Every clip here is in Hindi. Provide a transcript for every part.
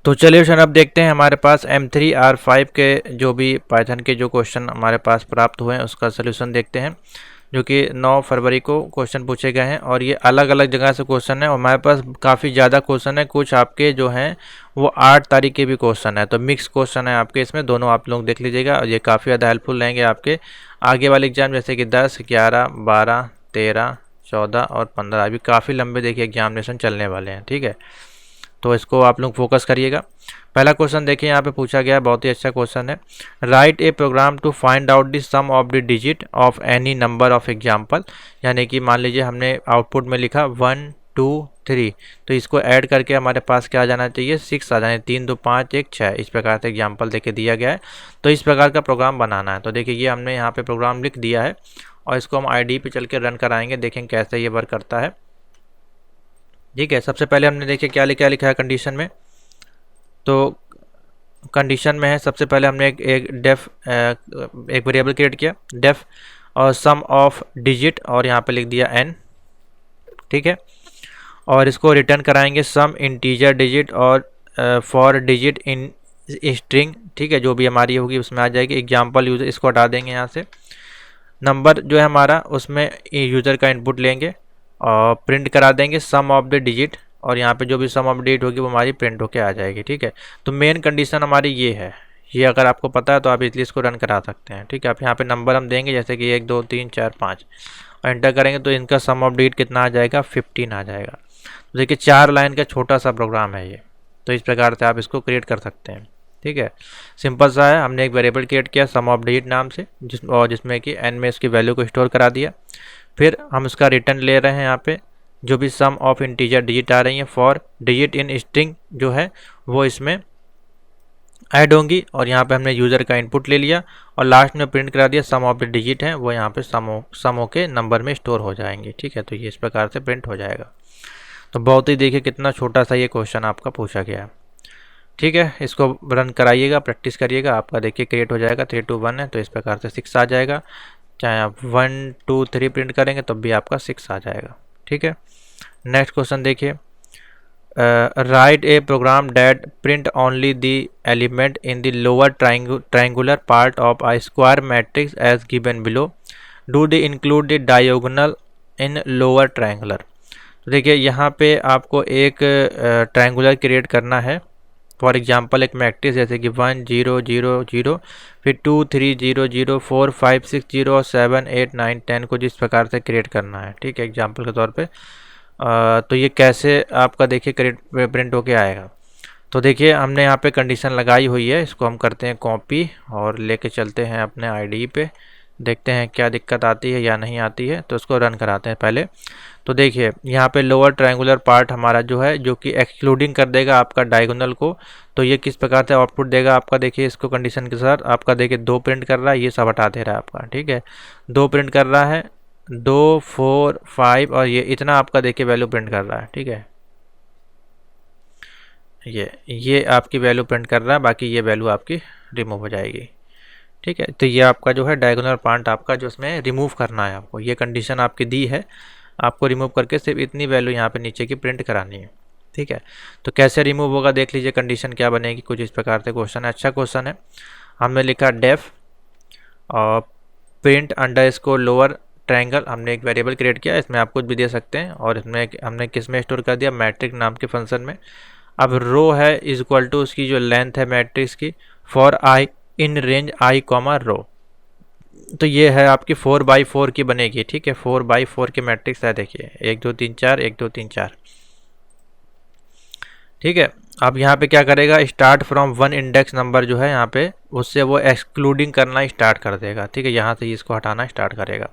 तो चलिए सर, अब देखते हैं हमारे पास M3R5 के जो भी पाइथन के जो क्वेश्चन हमारे पास प्राप्त हुए हैं उसका सलूशन देखते हैं, जो कि 9 फरवरी को क्वेश्चन पूछे गए हैं और ये अलग अलग जगह से क्वेश्चन है और हमारे पास काफ़ी ज़्यादा क्वेश्चन है। कुछ आपके जो हैं वो 8 तारीख के भी क्वेश्चन है, तो मिक्स क्वेश्चन है आपके इसमें, दोनों आप लोग देख लीजिएगा और ये काफ़ी ज़्यादा हेल्पफुल रहेंगे आपके आगे वाले एग्जाम, जैसे कि 10, 11, 12, 13, 14 और 15। अभी काफ़ी लंबे देखिए एग्जामिनेशन चलने वाले हैं, ठीक है, तो इसको आप लोग फोकस करिएगा। पहला क्वेश्चन देखिए यहाँ पे पूछा गया है, बहुत ही अच्छा क्वेश्चन है। Write a program to find out the sum of the digit of any number of example, यानी कि मान लीजिए हमने आउटपुट में लिखा 1 2 3, तो इसको ऐड करके हमारे पास क्या आ जाना चाहिए, 6 आ जाए, 3 2 5 1 6, इस प्रकार से एग्जाम्पल देके दिया गया है। तो इस प्रकार का प्रोग्राम बनाना है। तो देखिए ये हमने यहाँ पे प्रोग्राम लिख दिया है और इसको हम IDE पे चल के रन कराएंगे, देखेंगे कैसे ये वर्क करता है। ठीक है, सबसे पहले हमने देखिए क्या लिखा है कंडीशन में। तो कंडीशन में है, सबसे पहले हमने एक वेरिएबल क्रिएट किया डेफ और सम ऑफ डिजिट और यहाँ पे लिख दिया n, ठीक है, और इसको रिटर्न कराएंगे सम इंटीजर डिजिट और फॉर डिजिट इन स्ट्रिंग, ठीक है, जो भी हमारी होगी उसमें आ जाएगी। एग्जाम्पल यूज़र इसको हटा देंगे यहाँ से। नंबर जो है हमारा उसमें यूज़र का इनपुट लेंगे और प्रिंट करा देंगे सम ऑफ द डिजिट, और यहाँ पे जो भी सम ऑफ डिजिट होगी वो हमारी प्रिंट होके आ जाएगी, ठीक है। तो मेन कंडीशन हमारी ये है, ये अगर आपको पता है तो आप इसलिए इसको रन करा सकते हैं, ठीक है। आप यहाँ पे नंबर हम देंगे जैसे कि 1 2 3 4 5 और एंटर करेंगे तो इनका सम ऑफ डिजिट कितना आ जाएगा, 15 आ जाएगा। तो देखिए 4 लाइन का छोटा सा प्रोग्राम है ये, तो इस प्रकार से आप इसको क्रिएट कर सकते हैं, ठीक है। सिंपल सा है, हमने एक वेरिएबल क्रिएट किया सम ऑफ डिजिट नाम से, जिसमें कि n में इसकी वैल्यू को स्टोर करा दिया। फिर हम उसका रिटर्न ले रहे हैं यहाँ पे, जो भी सम ऑफ इंटीजर डिजिट आ रही है फॉर डिजिट इन स्ट्रिंग जो है वो इसमें ऐड होंगी, और यहाँ पे हमने यूज़र का इनपुट ले लिया और लास्ट में प्रिंट करा दिया सम ऑफ द डिजिट है वो यहाँ पे समों के नंबर में स्टोर हो जाएंगे, ठीक है। तो ये इस प्रकार से प्रिंट हो जाएगा। तो बहुत ही देखिए कितना छोटा सा ये क्वेश्चन आपका पूछा गया है, ठीक है। इसको रन कराइएगा, प्रैक्टिस करिएगा, आपका देखिए क्रिएट हो जाएगा। 3 2 1 है तो इस प्रकार से 6 आ जाएगा। चाहे आप 1 2 3 प्रिंट करेंगे तब भी आपका 6 आ जाएगा, ठीक है। नेक्स्ट क्वेश्चन देखिए, write a program that print only the element in the lower triangular part of a square matrix as given below, do the include the diagonal in lower triangular. तो देखिए यहाँ पे आपको एक ट्राइंगुलर क्रिएट करना है। फॉर एग्जाम्पल एक मैट्रिक्स जैसे कि 1 0 0 0, फिर 2 3 0 0 4 5 6 0 और 7 8 9 10 को जिस प्रकार से क्रिएट करना है, ठीक है, एग्जाम्पल के तौर पे। तो ये कैसे आपका देखिए प्रिंट होके आएगा। तो देखिए हमने यहाँ पे कंडीशन लगाई हुई है, इसको हम करते हैं कॉपी और लेके चलते हैं अपने IDE पे, देखते हैं क्या दिक्कत आती है या नहीं आती है। तो इसको रन कराते हैं पहले। तो देखिए यहाँ पे लोअर ट्रायंगुलर पार्ट हमारा जो है, जो कि एक्सक्लूडिंग कर देगा आपका डायगोनल को, तो ये किस प्रकार से आउटपुट देगा आपका, देखिए इसको कंडीशन के साथ आपका देखिए 2 प्रिंट कर रहा है, ये सब हटा दे रहा है आपका, ठीक है। 2 प्रिंट कर रहा है, 2 4 5 और ये इतना आपका देखिए वैल्यू प्रिंट कर रहा है, ठीक है। ये आपकी वैल्यू प्रिंट कर रहा है, बाकी ये वैल्यू आपकी रिमूव हो जाएगी, ठीक है। तो ये आपका जो है डायगोनल पार्ट आपका जो इसमें रिमूव करना है आपको, ये कंडीशन आपकी दी है, आपको रिमूव करके सिर्फ इतनी वैल्यू यहाँ पे नीचे की प्रिंट करानी है, ठीक है। तो कैसे रिमूव होगा देख लीजिए, कंडीशन क्या बनेगी, कुछ इस प्रकार से क्वेश्चन है, अच्छा क्वेश्चन है। हमने लिखा डेफ और प्रिंट अंडर इसको लोअर ट्रायंगल, हमने एक वेरिएबल क्रिएट किया, इसमें आप कुछ भी दे सकते हैं, और इसमें हमने किस में स्टोर कर दिया, मैट्रिक्स नाम के फंक्शन में। अब रो है इज इक्वल टू उसकी जो लेंथ है मैट्रिक्स की, for i in range i comma row, तो ये है आपकी 4x4 की बनेगी, ठीक है। 4x4 की मैट्रिक्स है, देखिए 1 2 3 4 1 2 3 4, ठीक है। अब यहाँ पे क्या करेगा, स्टार्ट फ्रॉम 1 इंडेक्स नंबर जो है यहाँ पे, उससे वो एक्सक्लूडिंग करना स्टार्ट कर देगा, ठीक है। यहाँ से इसको हटाना स्टार्ट करेगा।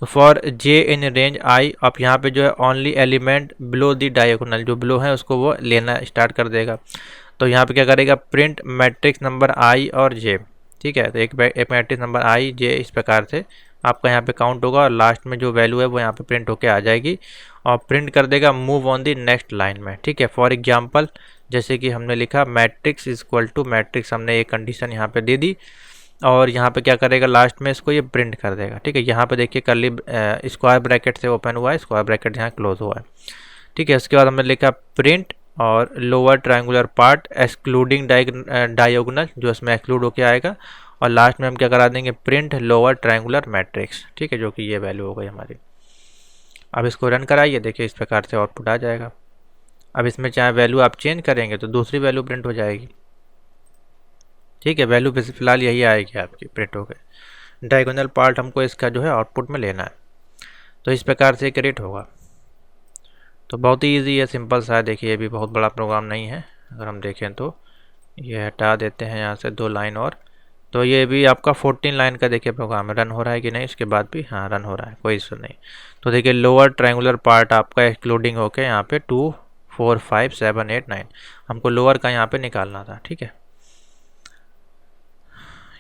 तो for j in range i, अब यहाँ पे जो है only element below the diagonal, जो बिलो है उसको वो लेना स्टार्ट कर देगा। तो यहाँ पे क्या करेगा, प्रिंट मैट्रिक्स नंबर i और j, ठीक है। तो एक मैट्रिक्स नंबर i j इस प्रकार से आपका यहाँ पे काउंट होगा, और लास्ट में जो वैल्यू है वो यहाँ पे प्रिंट होके आ जाएगी, और प्रिंट कर देगा move on the next line में, ठीक है। फॉर एग्जांपल जैसे कि हमने लिखा matrix is equal to matrix, हमने एक कंडीशन यहाँ पे दे दी, और यहाँ पे क्या करेगा, लास्ट में इसको ये प्रिंट कर देगा, ठीक है। यहाँ पे देखिए कर्ली स्क्वायर ब्रैकेट से ओपन हुआ है, स्क्वायर ब्रैकेट यहाँ क्लोज हुआ है, ठीक है। इसके बाद हमने लिखा प्रिंट और lower triangular part excluding diagonal, जो इसमें एक्सक्लूड होके आएगा, और लास्ट में हम क्या करा देंगे, प्रिंट लोअर ट्रायंगुलर मैट्रिक्स, ठीक है, जो कि ये वैल्यू हो गई हमारी। अब इसको रन कराइए, देखिए इस प्रकार से आउटपुट आ जाएगा। अब इसमें चाहे वैल्यू आप चेंज करेंगे तो दूसरी वैल्यू प्रिंट हो जाएगी, ठीक है। वैल्यू फिलहाल यही आएगी आपकी प्रिंट हो गई। डायगोनल पार्ट हमको इसका जो है आउटपुट में लेना है, तो इस प्रकार से क्रिएट होगा। तो बहुत ही ईजी है, सिंपल सा है। देखिए ये भी बहुत बड़ा प्रोग्राम नहीं है। अगर हम देखें तो ये हटा देते हैं यहाँ से 2 लाइन और, तो ये भी आपका 14 लाइन का देखिए प्रोग्राम है। रन हो रहा है कि नहीं इसके बाद भी, हाँ रन हो रहा है, कोई इशू नहीं। तो देखिए लोअर ट्रायंगुलर पार्ट आपका एक्सक्लूडिंग होके यहाँ पे 2 4 5 7 8 9 हमको लोअर का यहाँ पे निकालना था, ठीक है।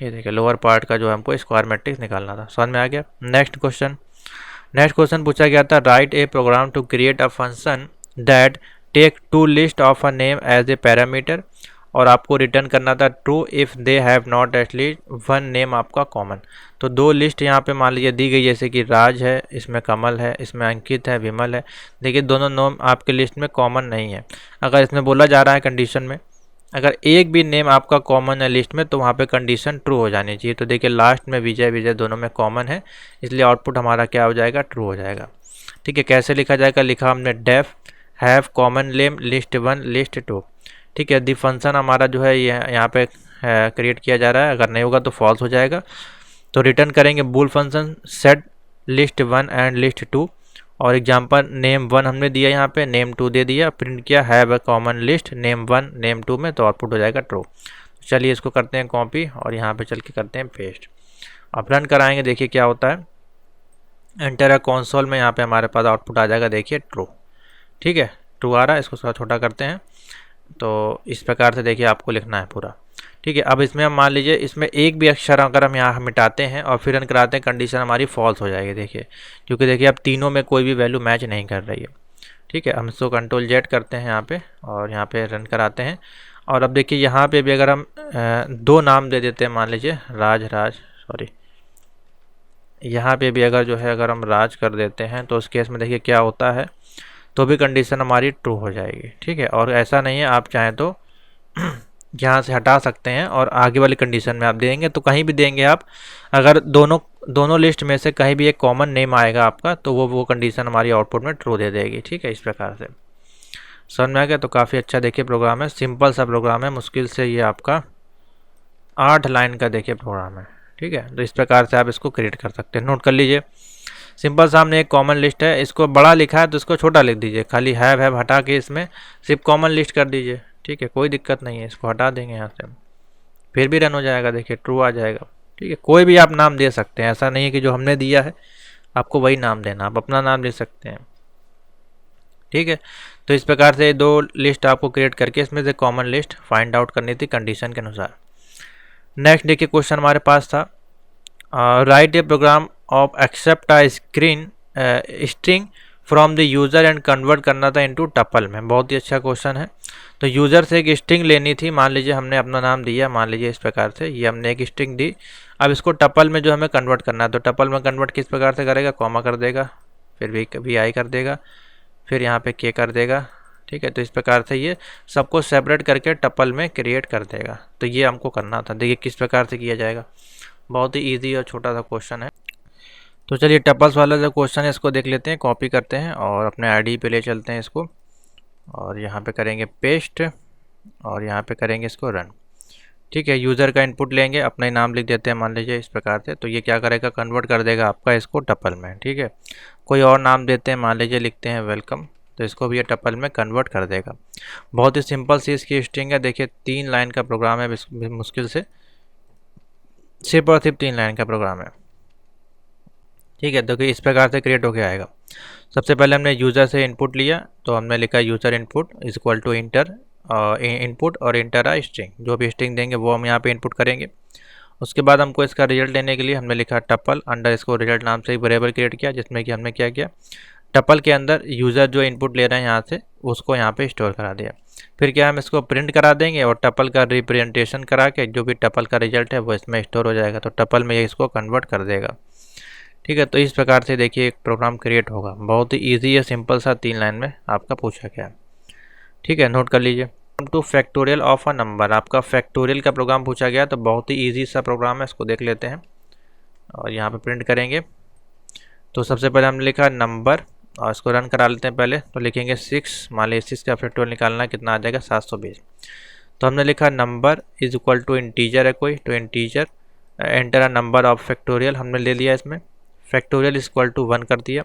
ये देखिए लोअर पार्ट का जो हमको स्क्वायर मैट्रिक्स निकालना था, समझ में आ गया। नेक्स्ट क्वेश्चन पूछा गया था, write a program to create a function that take 2 list of a name as a parameter, और आपको रिटर्न करना था true if they have not at least 1 name आपका कॉमन। तो 2 लिस्ट यहाँ पे मान लीजिए दी गई, जैसे कि राज है, इसमें कमल है, इसमें अंकित है, विमल है। देखिए दोनों नेम आपके लिस्ट में कॉमन नहीं है। अगर इसमें बोला जा रहा है कंडीशन में, अगर एक भी नेम आपका कॉमन है लिस्ट में, तो वहाँ पे कंडीशन ट्रू हो जानी चाहिए। तो देखिए लास्ट में विजय दोनों में कॉमन है, इसलिए आउटपुट हमारा क्या हो जाएगा, ट्रू हो जाएगा, ठीक है। कैसे लिखा जाएगा, लिखा हमने def have common name list 1 list 2, ठीक है। दी फंक्शन हमारा जो है ये यहाँ पे क्रिएट किया जा रहा है, अगर नहीं होगा तो फॉल्स हो जाएगा। तो रिटर्न करेंगे bool function set list 1 and list 2, और एग्जाम्पल नेम 1 हमने दिया, यहाँ पे नेम 2 दे दिया, प्रिंट किया have a common list name 1 name 2 में, तो आउटपुट हो जाएगा ट्रू। चलिए इसको करते हैं कॉपी और यहाँ पे चल के करते हैं पेस्ट। अब रन कराएंगे, देखिए क्या होता है। एंटर अ कंसोल में यहाँ पे हमारे पास आउटपुट आ जाएगा, देखिए ट्रू, ठीक है, ट्रू आ रहा है। इसको थोड़ा छोटा करते हैं। तो इस प्रकार से देखिए आपको लिखना है पूरा, ठीक है। अब इसमें हम मान लीजिए इसमें एक भी अक्षर अगर हम यहाँ मिटाते हैं और फिर रन कराते हैं, कंडीशन हमारी फॉल्स हो जाएगी, देखिए, क्योंकि देखिए अब तीनों में कोई भी वैल्यू मैच नहीं कर रही है, ठीक है। हम इसको कंट्रोल जेड करते हैं यहाँ पे और यहाँ पे रन कराते हैं। और अब देखिए यहाँ पे भी अगर हम 2 नाम दे देते हैं, मान लीजिए यहाँ पे भी अगर जो है अगर हम राज कर देते हैं, तो उस केस में देखिए क्या होता है, तो भी कंडीशन हमारी ट्रू हो जाएगी, ठीक है। और ऐसा नहीं है, आप चाहें तो यहाँ से हटा सकते हैं और आगे वाली कंडीशन में आप देंगे, तो कहीं भी देंगे आप, अगर दोनों लिस्ट में से कहीं भी एक कॉमन नेम आएगा आपका, तो वो कंडीशन हमारी आउटपुट में ट्रू दे देगी, ठीक है। इस प्रकार से समझ में आ गया। तो काफ़ी अच्छा देखिए प्रोग्राम है, सिंपल सा प्रोग्राम है, मुश्किल से ये आपका 8 लाइन का देखिए प्रोग्राम है, ठीक है। तो इस प्रकार से आप इसको क्रिएट कर सकते हैं। नोट कर लीजिए, सिंपल सामने एक कॉमन लिस्ट है, इसको बड़ा लिखा है तो इसको छोटा लिख दीजिए, खाली हैव हटा के इसमें सिर्फ कॉमन लिस्ट कर दीजिए, ठीक है, कोई दिक्कत नहीं है। इसको हटा देंगे यहाँ से, फिर भी रन हो जाएगा, देखिए ट्रू आ जाएगा, ठीक है। कोई भी आप नाम दे सकते हैं, ऐसा नहीं है कि जो हमने दिया है आपको वही नाम देना, आप अपना नाम दे सकते हैं, ठीक है। तो इस प्रकार से 2 लिस्ट आपको क्रिएट करके इसमें से कॉमन लिस्ट फाइंड आउट करनी थी कंडीशन के अनुसार। नेक्स्ट देखिए क्वेश्चन हमारे पास था, write a program of accept a string from the user and convert करना था इनटू टपल में। बहुत ही अच्छा क्वेश्चन है। तो यूज़र से एक स्ट्रिंग लेनी थी, मान लीजिए हमने अपना नाम दिया, मान लीजिए इस प्रकार से, ये हमने एक स्ट्रिंग दी। अब इसको टपल में जो हमें कन्वर्ट करना है, तो टपल में कन्वर्ट किस प्रकार से करेगा, कॉमा कर देगा, फिर वी आई कर देगा, फिर यहाँ पे के कर देगा, ठीक है। तो इस प्रकार से ये सबको सेपरेट करके टपल में क्रिएट कर देगा। तो ये हमको करना था, देखिए किस प्रकार से किया जाएगा। बहुत ही ईजी और छोटा सा क्वेश्चन है। तो चलिए टपल्स वाला जो क्वेश्चन है इसको देख लेते हैं, कॉपी करते हैं और अपने आईडी पे ले चलते हैं इसको, और यहाँ पे करेंगे पेस्ट और यहाँ पे करेंगे इसको रन, ठीक है। यूज़र का इनपुट लेंगे, अपना ही नाम लिख देते हैं मान लीजिए इस प्रकार से। तो ये क्या करेगा, कन्वर्ट कर देगा आपका इसको टपल में, ठीक है। कोई और नाम देते हैं, मान लीजिए लिखते हैं वेलकम, तो इसको भी ये टपल में कन्वर्ट कर देगा। बहुत ही सिंपल सी इसकी स्ट्रिंग है, देखिए 3 लाइन का प्रोग्राम है, मुश्किल से सिर्फ और सिर्फ 3 लाइन का प्रोग्राम है, ठीक है। देखिए इस प्रकार से क्रिएट होके आएगा। सबसे पहले हमने यूज़र से इनपुट लिया, तो हमने लिखा user input is equal to enter input और इंटर आ स्ट्रिंग, जो भी स्ट्रिंग देंगे वो हम यहाँ पे इनपुट करेंगे। उसके बाद हमको इसका रिजल्ट लेने के लिए हमने लिखा टपल अंडर इसको रिजल्ट नाम से एक वेरिएबल क्रिएट किया, जिसमें कि हमने क्या किया, टपल के अंदर यूज़र जो इनपुट ले रहे हैं यहाँ से उसको यहाँ पे स्टोर करा दिया। फिर क्या हम इसको प्रिंट करा देंगे और टपल का रिप्रेजेंटेशन करा के जो भी टपल का रिजल्ट है वो इसमें स्टोर हो जाएगा। तो टपल में ये इसको कन्वर्ट कर देगा, ठीक है। तो इस प्रकार से देखिए एक प्रोग्राम क्रिएट होगा, बहुत ही ईजी है, सिंपल सा 3 लाइन में आपका पूछा गया है। ठीक है, नोट कर लीजिए। Two factorial of a number, आपका फैक्टोरियल का प्रोग्राम पूछा गया, तो बहुत ही ईजी सा प्रोग्राम है, इसको देख लेते हैं और यहाँ पे प्रिंट करेंगे। तो सबसे पहले हमने लिखा नंबर और इसको रन करा लेते हैं पहले। तो लिखेंगे 6, मान लीजिए 6 का फैक्टोरियल निकालना है, कितना आ जाएगा 720। तो हमने लिखा number is equal to integer है कोई, तो integer enter a number of factorial हमने ले लिया इसमें, फैक्टोरियल इज इक्वल टू 1 कर दिया।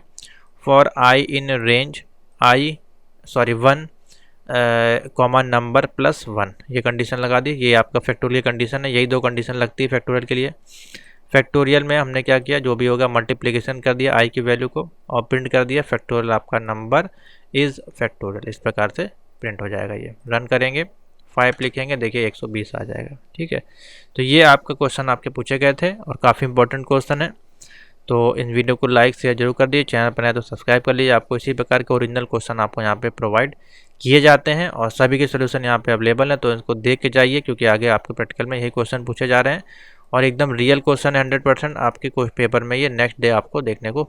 For i in range 1 comma number plus 1, ये कंडीशन लगा दी। ये आपका फैक्टोरियल कंडीशन है, यही 2 कंडीशन लगती है फैक्टोरियल के लिए। फैक्टोरियल में हमने क्या किया, जो भी होगा मल्टीप्लिकेशन कर दिया आई की वैल्यू को और प्रिंट कर दिया फैक्टोरियल आपका नंबर इज़ फैक्टोरियल, इस प्रकार से प्रिंट हो जाएगा। ये रन करेंगे, 5 लिखेंगे, देखिए 120 आ जाएगा। ठीक है, तो ये आपका क्वेश्चन आपके पूछे गए थे और काफ़ी इंपॉर्टेंट क्वेश्चन है। तो इन वीडियो को लाइक शेयर जरूर कर दीजिए, चैनल पर नए तो सब्सक्राइब कर लीजिए। आपको इसी प्रकार के ओरिजिनल क्वेश्चन आपको यहाँ पे प्रोवाइड किए जाते हैं और सभी के सोल्यूशन यहाँ पे अवेलेबल हैं, तो इनको देख के जाइए क्योंकि आगे आपके प्रैक्टिकल में यही क्वेश्चन पूछे जा रहे हैं और एकदम रियल क्वेश्चन है, 100% आपके पेपर में ये नेक्स्ट डे आपको देखने को